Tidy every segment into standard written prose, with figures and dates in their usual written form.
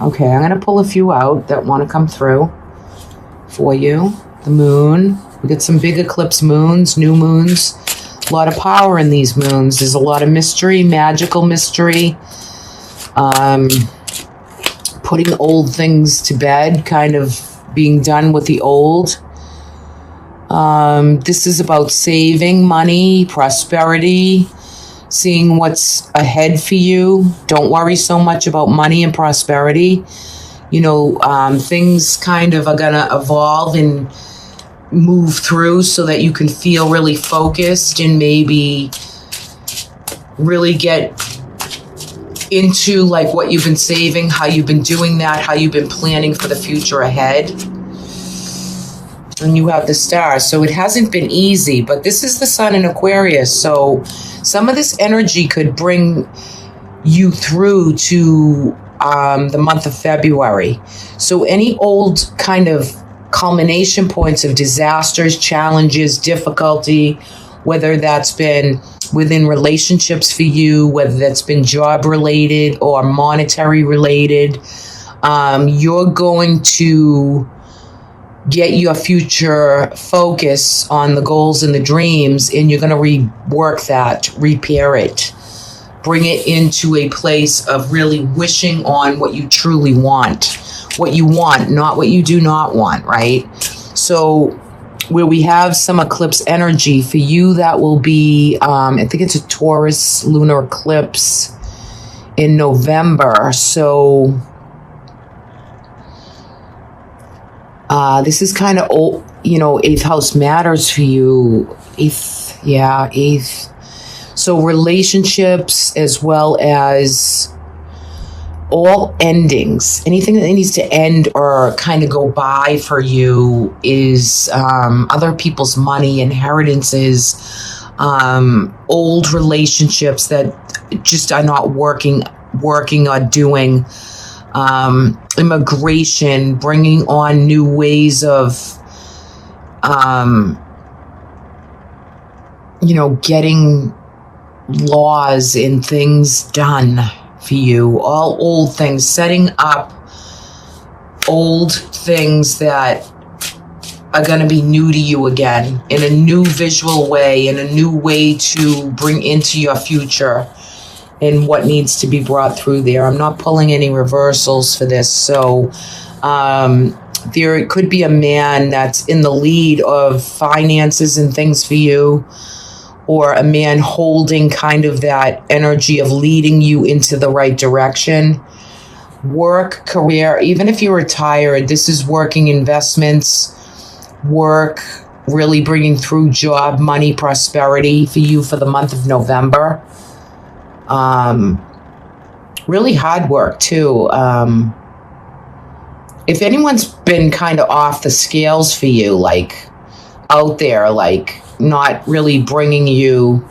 Okay, I'm going to pull a few out that want to come through for you. The moon. We get some big eclipse moons, new moons. A lot of power in these moons. There's a lot of mystery, magical mystery. Putting old things to bed, kind of being done with the old. This is about saving money, prosperity, seeing what's ahead for you. Don't worry so much about money and prosperity. You know, things kind of are going to evolve and move through so that you can feel really focused and maybe really get into like what you've been saving, how you've been doing that, how you've been planning for the future ahead. And you have the star. So it hasn't been easy, but this is the sun in Aquarius. So some of this energy could bring you through to the month of February. So any old kind of culmination points of disasters, challenges, difficulty, whether that's been within relationships for you, whether that's been job related or monetary related, you're going to get your future focus on the goals and the dreams, and you're going to rework that, repair it, bring it into a place of really wishing on what you truly want, what you want, not what you do not want, right? So where we have some eclipse energy for you, that will be, I think it's a Taurus lunar eclipse in November. So this is kind of, you know, 8th house matters for you. 8th. So relationships as well as all endings, anything that needs to end or kind of go by for you is other people's money, inheritances, old relationships that just are not working or doing, immigration, bringing on new ways of, you know, getting laws and things done for you, all old things, setting up old things that are going to be new to you again in a new visual way, in a new way to bring into your future and what needs to be brought through there. I'm not pulling any reversals for this. So there could be a man that's in the lead of finances and things for you, or a man holding kind of that energy of leading you into the right direction. Work, career, even if you're retired, this is working investments, work, really bringing through job, money, prosperity for you for the month of November. Really hard work too. If anyone's been kind of off the scales for you, like out there, like not really bringing you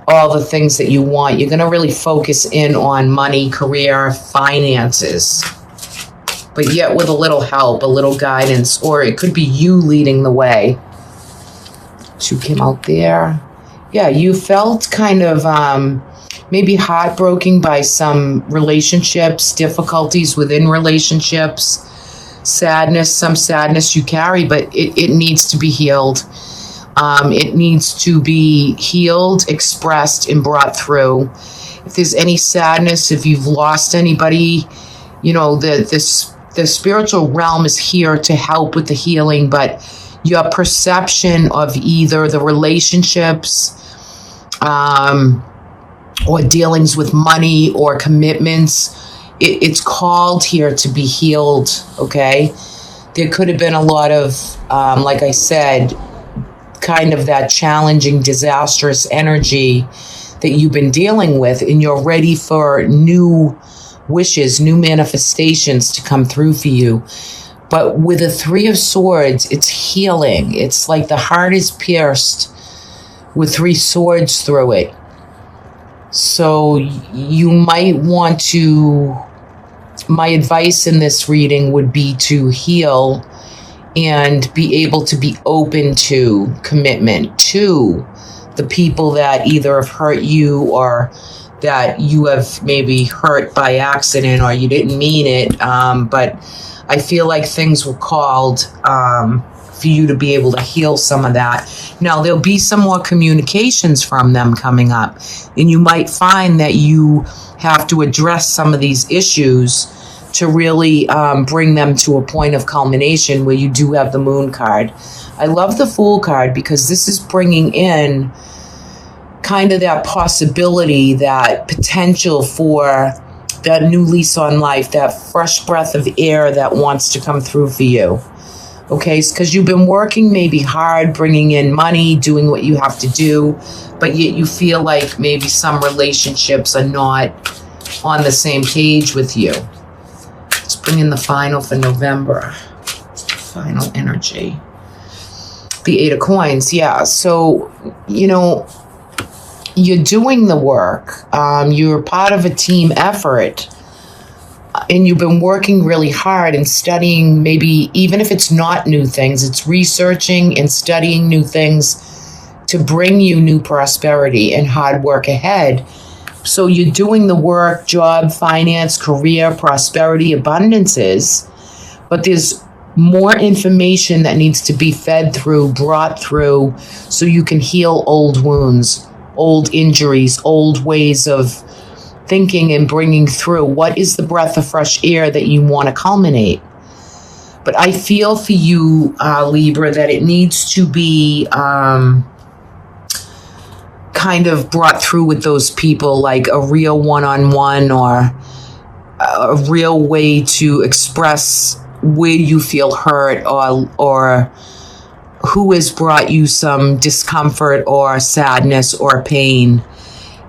all the things that you want, you're going to really focus in on money, career, finances, but yet with a little help, a little guidance, or it could be you leading the way. Two came out there. Yeah, you felt kind of maybe heartbroken by some relationships, difficulties within relationships, sadness, some sadness you carry, but it needs to be healed. It needs to be healed, expressed, and brought through. If there's any sadness, if you've lost anybody, you know, the spiritual realm is here to help with the healing, but your perception of either the relationships or dealings with money or commitments, it's called here to be healed, okay? There could have been a lot of, like I said, kind of that challenging, disastrous energy that you've been dealing with, and you're ready for new wishes, new manifestations to come through for you. But with the Three of Swords, it's healing. It's like the heart is pierced with three swords through it. So you might want to, my advice in this reading would be to heal and be able to be open to commitment to the people that either have hurt you or that you have maybe hurt by accident or you didn't mean it. But I feel like things were called for you to be able to heal some of that. Now, there'll be some more communications from them coming up, and you might find that you have to address some of these issues to really bring them to a point of culmination where you do have the Moon card. I love the Fool card because this is bringing in kind of that possibility, that potential for that new lease on life, that fresh breath of air that wants to come through for you. Okay, because you've been working maybe hard, bringing in money, doing what you have to do, but yet you feel like maybe some relationships are not on the same page with you. Let's bring in the final for November. Final energy. The Eight of Coins, yeah. So, you're doing the work. You're part of a team effort. And you've been working really hard and studying, maybe even if it's not new things, it's researching and studying new things to bring you new prosperity and hard work ahead. So you're doing the work, job, finance, career, prosperity, abundances, but there's more information that needs to be fed through, brought through, so you can heal old wounds, old injuries, old ways of thinking and bringing through. What is the breath of fresh air that you want to culminate? But I feel for you, Libra, that it needs to be kind of brought through with those people, like a real one-on-one or a real way to express where you feel hurt or who has brought you some discomfort or sadness or pain,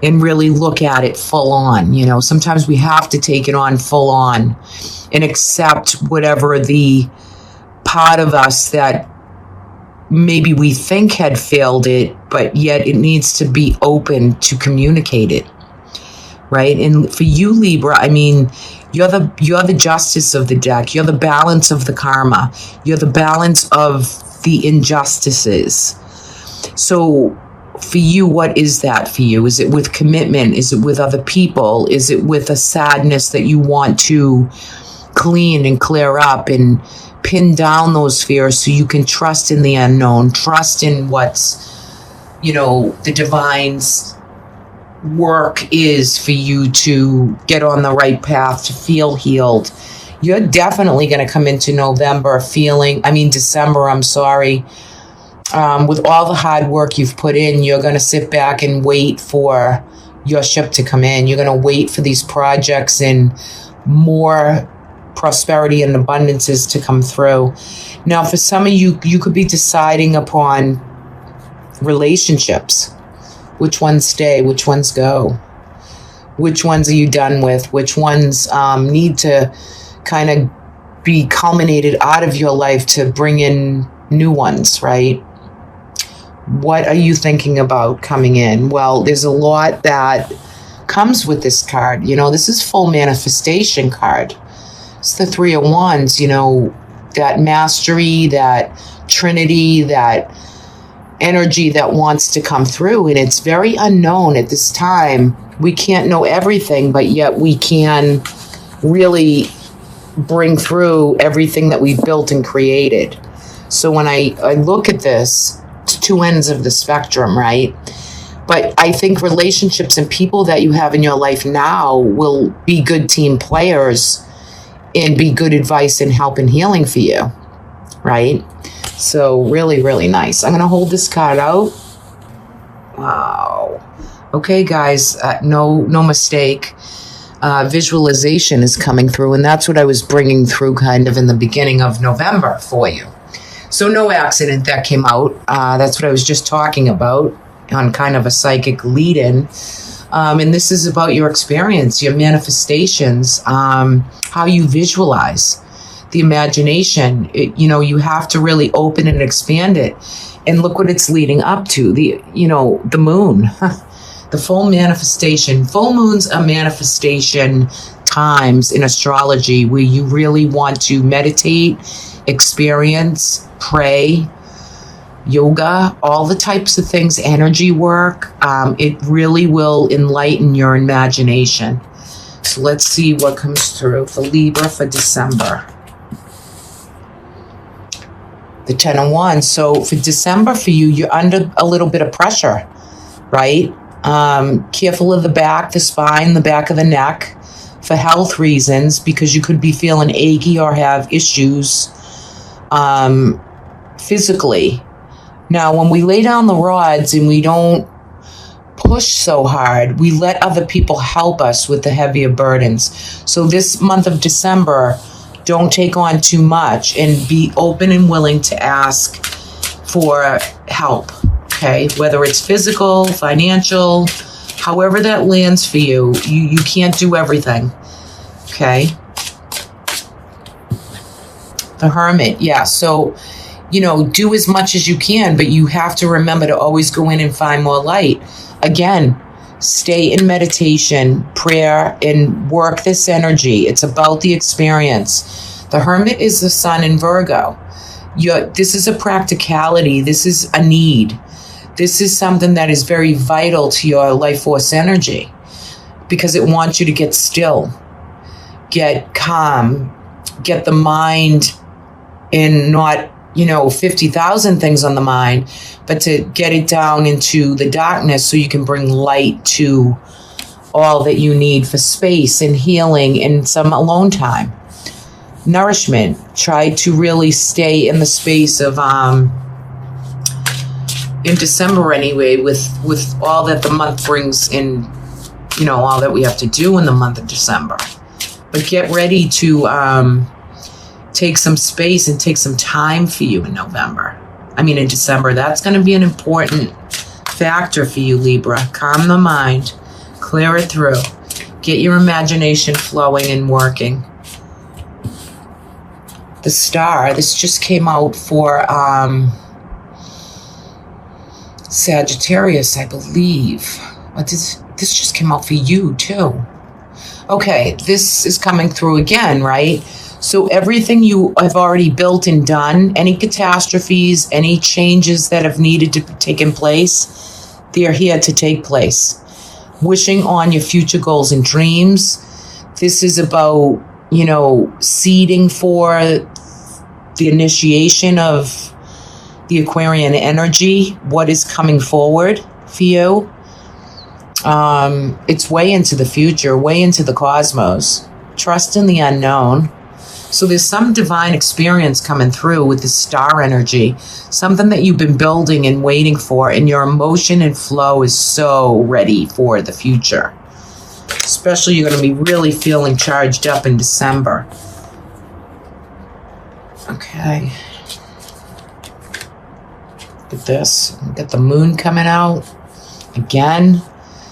and really look at it full on. Sometimes we have to take it on full on and accept whatever the part of us that maybe we think had failed it, but yet it needs to be open to communicate it, right? And for you, Libra, you're the justice of the deck. You're the balance of the karma. You're the balance of the injustices. So for you, what is that for you? Is it with commitment? Is it with other people? Is it with a sadness that you want to clean and clear up and pin down those fears so you can trust in the unknown, trust in what's, the divine's work is for you to get on the right path, to feel healed? You're definitely going to come into December, with all the hard work you've put in. You're going to sit back and wait for your ship to come in. You're going to wait for these projects and more prosperity and abundances to come through. Now, for some of you, you could be deciding upon relationships. Which ones stay? Which ones go? Which ones are you done with? Which ones need to kind of be culminated out of your life to bring in new ones, right? What are you thinking about coming in? Well, there's a lot that comes with this card. This is full manifestation card. It's the Three of Wands, that mastery, that trinity, that energy that wants to come through. And it's very unknown at this time. We can't know everything, but yet we can really bring through everything that we've built and created. So when I look at this, it's two ends of the spectrum, right? But I think relationships and people that you have in your life now will be good team players and be good advice and help and healing for you, right? So really, really nice. I'm going to hold this card out. Wow. Okay, guys, no mistake. Visualization is coming through, and that's what I was bringing through kind of in the beginning of November for you. So no accident that came out. That's what I was just talking about on kind of a psychic lead-in. And this is about your experience, your manifestations, how you visualize, the imagination. You have to really open and expand it. And look what it's leading up to, the moon, the full manifestation. Full moons are manifestation times in astrology where you really want to meditate, experience, pray, yoga, all the types of things, energy work. It really will enlighten your imagination. So let's see what comes through for Libra for December. The 10 of Wands. So for December for you, you're under a little bit of pressure, right? Careful of the back, the spine, the back of the neck for health reasons, because you could be feeling achy or have issues physically. Now, when we lay down the rods and we don't push so hard, we let other people help us with the heavier burdens. So this month of December, don't take on too much and be open and willing to ask for help, okay? Whether it's physical, financial, however that lands for you, you can't do everything, okay? The Hermit, yeah, so, you know, do as much as you can, but you have to remember to always go in and find more light. Again, stay in meditation, prayer, and work this energy. It's about the experience. The Hermit is the sun in Virgo. This is a practicality. This is a need. This is something that is very vital to your life force energy, because it wants you to get still, get calm, get the mind in not, 50,000 things on the mind, but to get it down into the darkness so you can bring light to all that you need for space and healing and some alone time. Nourishment. Try to really stay in the space of, in December anyway, with all that the month brings in, all that we have to do in the month of December. But get ready to take some space and take some time for you in December. That's going to be an important factor for you, Libra. Calm the mind, clear it through, get your imagination flowing and working. The Star, this just came out for Sagittarius, I believe. This just came out for you too. Okay, this is coming through again, right? So everything you have already built and done, any catastrophes, any changes that have needed to take in place, they are here to take place. Wishing on your future goals and dreams. This is about, seeding for the initiation of the Aquarian energy, what is coming forward for you. It's way into the future, way into the cosmos. Trust in the unknown. So there's some divine experience coming through with the star energy, something that you've been building and waiting for, and your emotion and flow is so ready for the future. Especially you're going to be really feeling charged up in December. Okay. Look at this. Got the moon coming out again.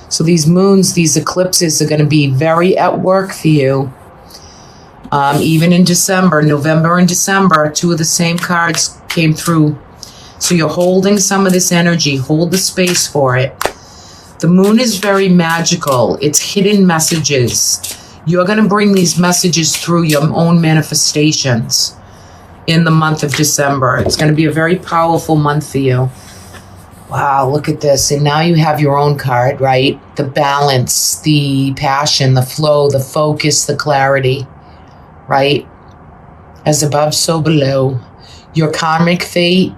So these moons, these eclipses are going to be very at work for you. Even in December, November and December, two of the same cards came through. So you're holding some of this energy. Hold the space for it. The moon is very magical. It's hidden messages. You're going to bring these messages through your own manifestations in the month of December. It's going to be a very powerful month for you. Wow, look at this. And now you have your own card, right? The balance, the passion, the flow, the focus, the clarity, right? As above, so below. Your karmic fate,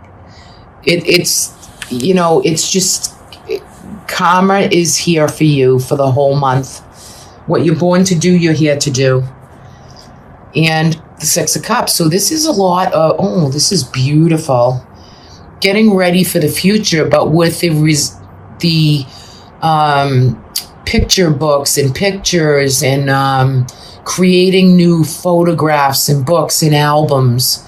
it's just, karma is here for you for the whole month. What you're born to do, you're here to do. And the Six of Cups. So this is a lot of, this is beautiful. Getting ready for the future, but with the picture books and pictures and creating new photographs and books and albums.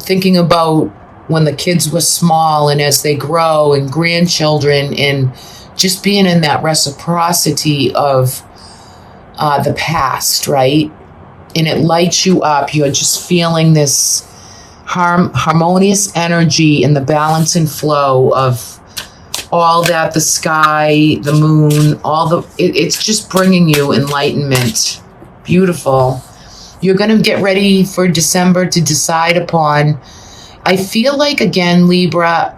Thinking about when the kids were small and as they grow and grandchildren, and just being in that reciprocity of the past, right? And it lights you up. You're just feeling this harmonious energy and the balance and flow of all that, the sky, the moon, it's just bringing you enlightenment. Beautiful. You're going to get ready for December to decide upon, I feel like, again, Libra,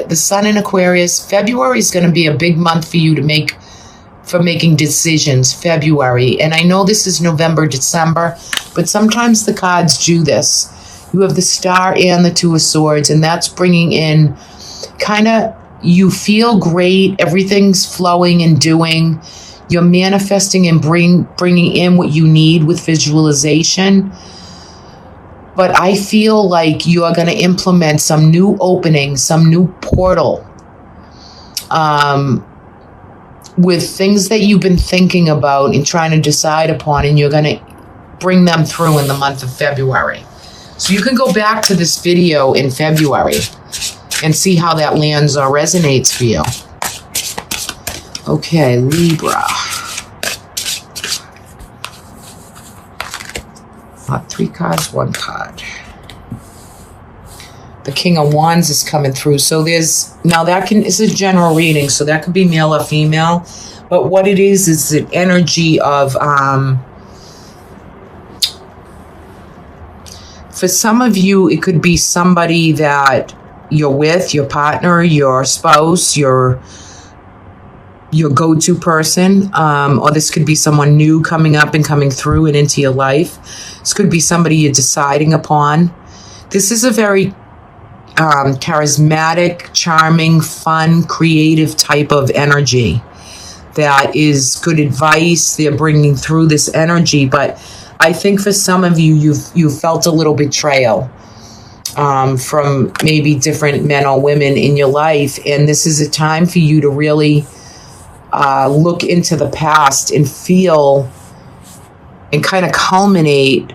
the sun in Aquarius, February is going to be a big month for you for making decisions, February. And I know this is November, December, but sometimes the cards do this. You have the Star and the Two of Swords, and that's bringing in kind of, you feel great, everything's flowing and doing. You're manifesting and bringing in what you need with visualization. But I feel like you are going to implement some new opening, some new portal with things that you've been thinking about and trying to decide upon, and you're going to bring them through in the month of February. So you can go back to this video in February and see how that lands or resonates for you. Okay, Libra. Not 3 cards, 1 card. The King of Wands is coming through. So it's a general reading, so that could be male or female. But what it is an energy of, for some of you, it could be somebody that you're with, your partner, your spouse, your go-to person, or this could be someone new coming up and coming through and into your life. This could be somebody you're deciding upon. This is a very charismatic, charming, fun, creative type of energy that is good advice. They're bringing through this energy, but I think for some of you, you've felt a little betrayal from maybe different men or women in your life, and this is a time for you to really look into the past and feel and kind of culminate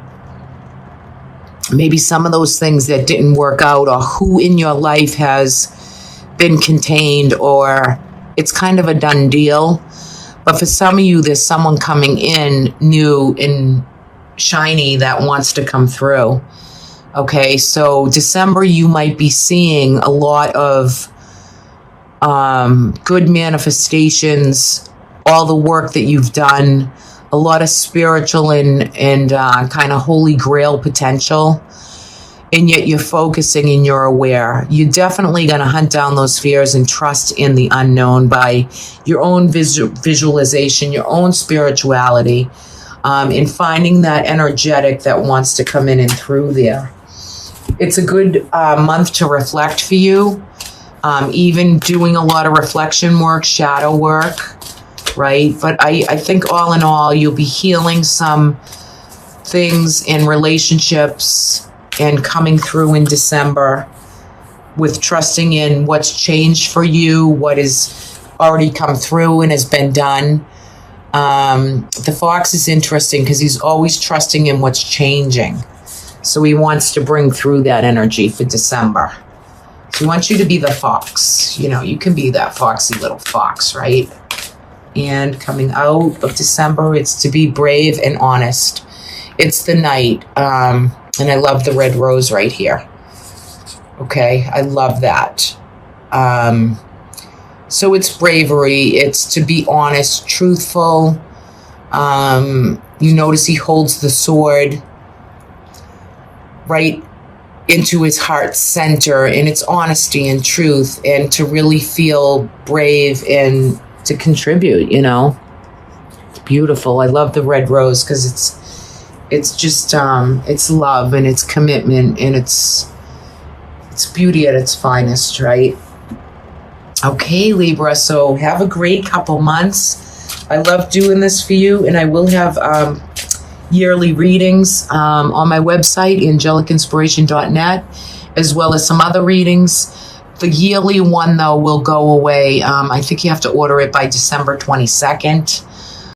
maybe some of those things that didn't work out, or who in your life has been contained, or it's kind of a done deal. But for some of you, there's someone coming in new and shiny that wants to come through. Okay, so December, you might be seeing a lot of good manifestations, all the work that you've done, a lot of spiritual and kind of holy grail potential, and yet you're focusing and you're aware. You're definitely going to hunt down those fears and trust in the unknown by your own visualization, your own spirituality, and finding that energetic that wants to come in and through there. It's a good month to reflect for you. Even doing a lot of reflection work, shadow work, right? But I think all in all, you'll be healing some things in relationships and coming through in December with trusting in what's changed for you, what has already come through and has been done. The fox is interesting because he's always trusting in what's changing. So he wants to bring through that energy for December. So he wants you to be the fox. You know, you can be that foxy little fox, right? And coming out of December, it's to be brave and honest. It's the Knight. And I love the red rose right here. Okay, I love that. So it's bravery. It's to be honest, truthful. You notice he holds the sword right into his heart center, and it's honesty and truth, and to really feel brave and to contribute, you know. It's beautiful. I love the red rose because it's just it's love and it's commitment and it's beauty at its finest, right? Okay, Libra, so have a great couple months. I love doing this for you, and I will have yearly readings on my website, angelicinspiration.net, as well as some other readings. The yearly one, though, will go away. I think you have to order it by December 22nd.